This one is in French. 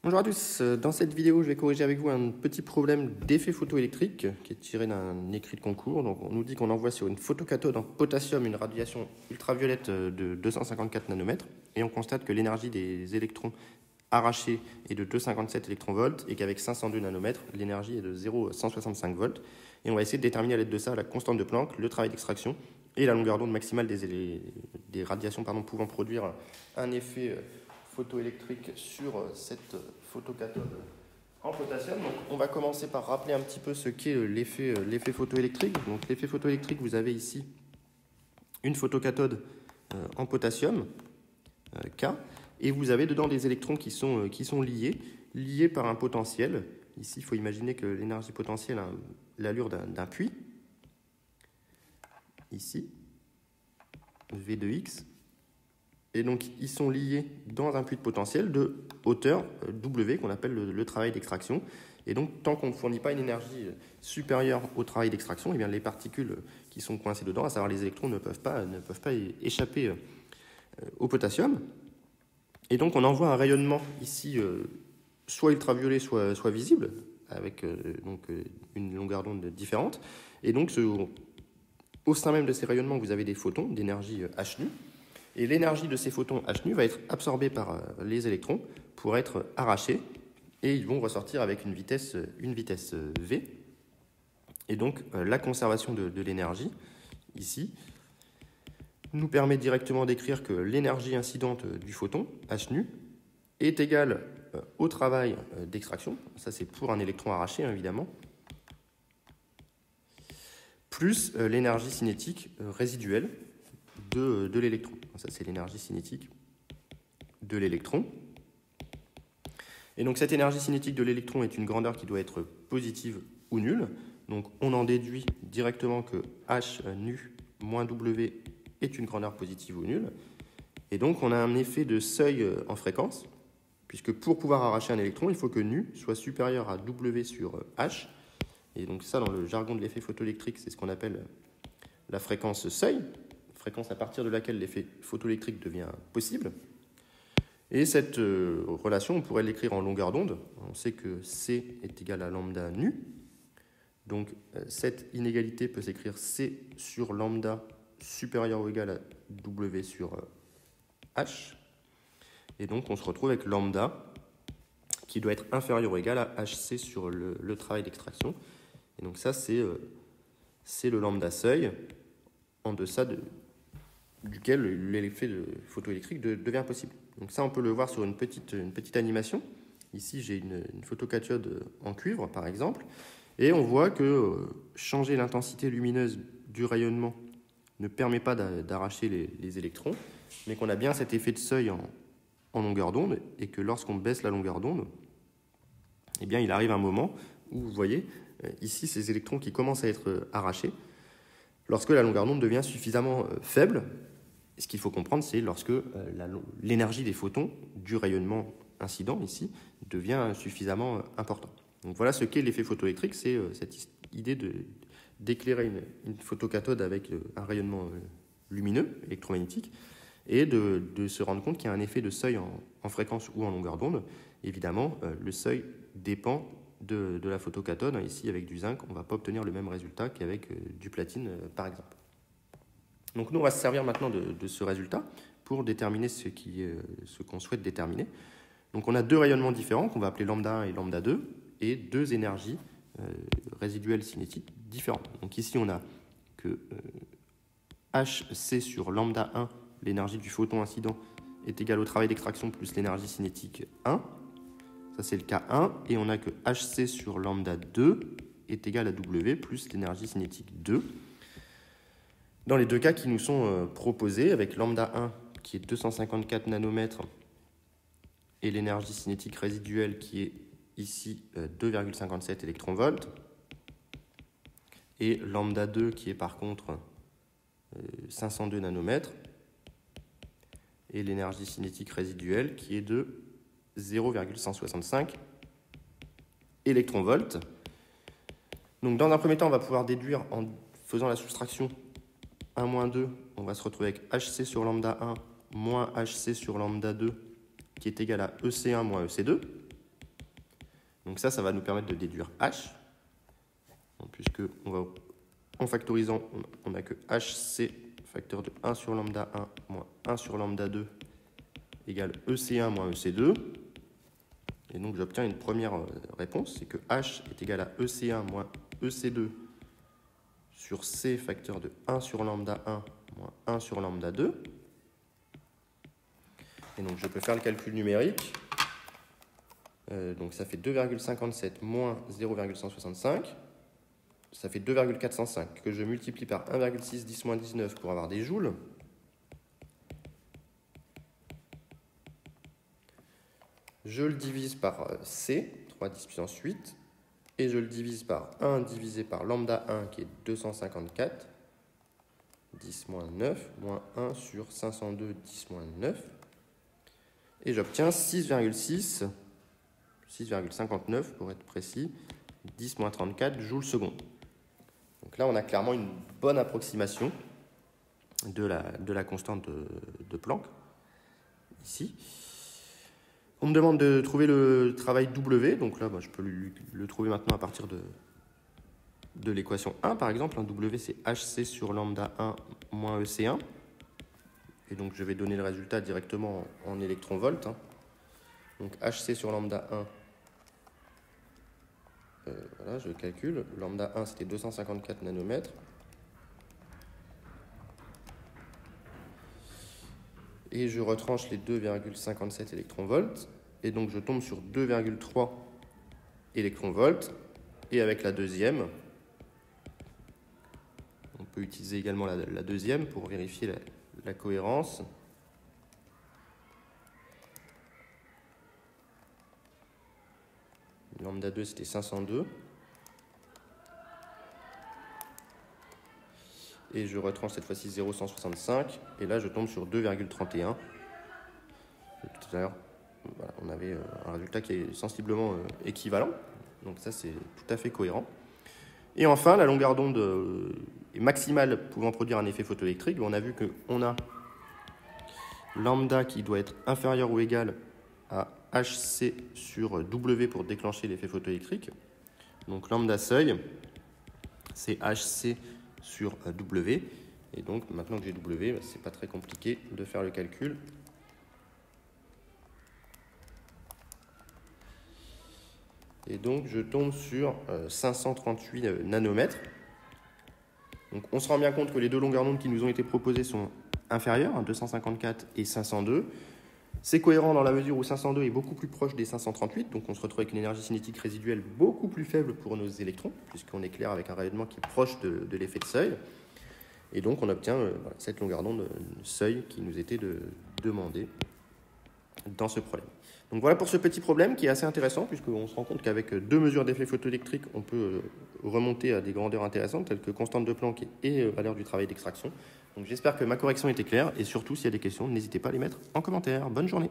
Bonjour à tous, dans cette vidéo je vais corriger avec vous un petit problème d'effet photoélectrique qui est tiré d'un écrit de concours. Donc on nous dit qu'on envoie sur une photocathode en potassium une radiation ultraviolette de 254 nanomètres et on constate que l'énergie des électrons arrachés est de 2,57 électronvolts et qu'avec 502 nanomètres l'énergie est de 0,165 volts. Et on va essayer de déterminer à l'aide de ça la constante de Planck, le travail d'extraction et la longueur d'onde maximale des radiations pouvant produire un effet photoélectrique sur cette photocathode en potassium. Donc, on va commencer par rappeler un petit peu ce qu'est l'effet photoélectrique. Donc, l'effet photoélectrique, vous avez ici une photocathode en potassium, K, et vous avez dedans des électrons qui sont liés par un potentiel. Ici, il faut imaginer que l'énergie potentielle a l'allure d'un puits. Ici, V de X. Et donc, ils sont liés dans un puits de potentiel de hauteur W, qu'on appelle le travail d'extraction. Et donc, tant qu'on ne fournit pas une énergie supérieure au travail d'extraction, eh bien, les particules qui sont coincées dedans, à savoir les électrons, ne peuvent pas échapper au potassium. Et donc, on envoie un rayonnement ici, soit ultraviolet, soit visible, avec une longueur d'onde différente. Et donc, au sein même de ces rayonnements, vous avez des photons d'énergie h nu. Et l'énergie de ces photons h nu va être absorbée par les électrons pour être arrachés et ils vont ressortir avec une vitesse v. Et donc la conservation de l'énergie, ici, nous permet directement d'écrire que l'énergie incidente du photon h nu est égale au travail d'extraction, ça c'est pour un électron arraché évidemment, plus l'énergie cinétique résiduelle de l'électron. Ça, c'est l'énergie cinétique de l'électron. Et donc, cette énergie cinétique de l'électron est une grandeur qui doit être positive ou nulle. Donc, on en déduit directement que H nu moins W est une grandeur positive ou nulle. Et donc, on a un effet de seuil en fréquence, puisque pour pouvoir arracher un électron, il faut que nu soit supérieur à W sur H. Et donc, ça, dans le jargon de l'effet photoélectrique, c'est ce qu'on appelle la fréquence seuil. Fréquence à partir de laquelle l'effet photoélectrique devient possible. Et cette relation, on pourrait l'écrire en longueur d'onde. On sait que C est égal à lambda nu. Donc cette inégalité peut s'écrire C sur lambda supérieur ou égal à W sur H. Et donc on se retrouve avec lambda qui doit être inférieur ou égal à HC sur le travail d'extraction. Et donc ça, c'est le lambda seuil en deçà duquel l'effet photoélectrique devient possible. Donc ça, on peut le voir sur une petite animation. Ici, j'ai une photocathode en cuivre, par exemple, et on voit que changer l'intensité lumineuse du rayonnement ne permet pas d'arracher les électrons, mais qu'on a bien cet effet de seuil en longueur d'onde, et que lorsqu'on baisse la longueur d'onde, eh bien, il arrive un moment où, vous voyez, ici, ces électrons qui commencent à être arrachés, lorsque la longueur d'onde devient suffisamment faible. Ce qu'il faut comprendre, c'est lorsque l'énergie des photons du rayonnement incident, ici, devient suffisamment important. Donc voilà ce qu'est l'effet photoélectrique, c'est cette idée d'éclairer une photocathode avec un rayonnement lumineux, électromagnétique, et de se rendre compte qu'il y a un effet de seuil en fréquence ou en longueur d'onde. Évidemment, le seuil dépend de la photocathode. Ici, avec du zinc, on ne va pas obtenir le même résultat qu'avec du platine, par exemple. Donc nous, on va se servir maintenant de ce résultat pour déterminer ce qu'on souhaite déterminer. Donc on a deux rayonnements différents qu'on va appeler lambda 1 et lambda 2 et deux énergies résiduelles cinétiques différentes. Donc ici, on a que HC sur lambda 1, l'énergie du photon incident, est égale au travail d'extraction plus l'énergie cinétique 1. Ça, c'est le cas 1. Et on a que HC sur lambda 2 est égal à W plus l'énergie cinétique 2. Dans les deux cas qui nous sont proposés, avec lambda 1 qui est 254 nanomètres et l'énergie cinétique résiduelle qui est ici 2,57 électronvolts, et lambda 2 qui est par contre 502 nanomètres, et l'énergie cinétique résiduelle qui est de 0,165 électronvolts. Donc dans un premier temps, on va pouvoir déduire en faisant la soustraction 1 moins 2, on va se retrouver avec HC sur lambda 1 moins HC sur lambda 2 qui est égal à EC1 moins EC2. Donc ça va nous permettre de déduire H, puisque en factorisant, on n'a que HC facteur de 1 sur lambda 1 moins 1 sur lambda 2 égale EC1 moins EC2. Et donc j'obtiens une première réponse, c'est que H est égal à EC1 moins EC2 sur C facteur de 1 sur lambda 1 moins 1 sur lambda 2. Et donc je peux faire le calcul numérique. Donc ça fait 2,57 moins 0,165. Ça fait 2,405 que je multiplie par 1,6 10 moins 19 pour avoir des joules. Je le divise par C, 3 10 puissance 8, et je le divise par 1 divisé par lambda 1 qui est 254, 10 moins 9, moins 1 sur 502, 10 moins 9, et j'obtiens 6,59 pour être précis, 10 moins 34 joules secondes. Donc là, on a clairement une bonne approximation de la constante de Planck, ici. On me demande de trouver le travail W, donc là, je peux le trouver maintenant à partir de l'équation 1, par exemple. W, c'est HC sur lambda 1 moins EC1. Et donc, je vais donner le résultat directement en électronvolts. Donc, HC sur lambda 1, voilà, je calcule. Lambda 1, c'était 254 nanomètres. Et je retranche les 2,57 électronvolts. Et donc, je tombe sur 2,3 électronvolts. Et avec la deuxième, on peut utiliser également la deuxième pour vérifier la cohérence. Lambda 2, c'était 502. Et je retranche cette fois-ci 0,165. Et là, je tombe sur 2,31. Tout à l'heure, voilà, on avait un résultat qui est sensiblement équivalent. Donc ça, c'est tout à fait cohérent. Et enfin, la longueur d'onde est maximale pouvant produire un effet photoélectrique. On a vu qu'on a lambda qui doit être inférieur ou égal à HC sur W pour déclencher l'effet photoélectrique. Donc lambda seuil, c'est HC sur W. Et donc, maintenant que j'ai W, c'est pas très compliqué de faire le calcul. Et donc, je tombe sur 538 nanomètres. Donc, on se rend bien compte que les deux longueurs d'onde qui nous ont été proposées sont inférieures, 254 et 502. C'est cohérent dans la mesure où 502 est beaucoup plus proche des 538, donc on se retrouve avec une énergie cinétique résiduelle beaucoup plus faible pour nos électrons, puisqu'on éclaire avec un rayonnement qui est proche de l'effet de seuil. Et donc on obtient cette longueur d'onde seuil qui nous était demandée dans ce problème. Donc voilà pour ce petit problème qui est assez intéressant, puisqu'on se rend compte qu'avec deux mesures d'effet photoélectrique, on peut remonter à des grandeurs intéressantes, telles que constante de Planck et valeur du travail d'extraction. Donc j'espère que ma correction était claire, et surtout, s'il y a des questions, n'hésitez pas à les mettre en commentaire. Bonne journée.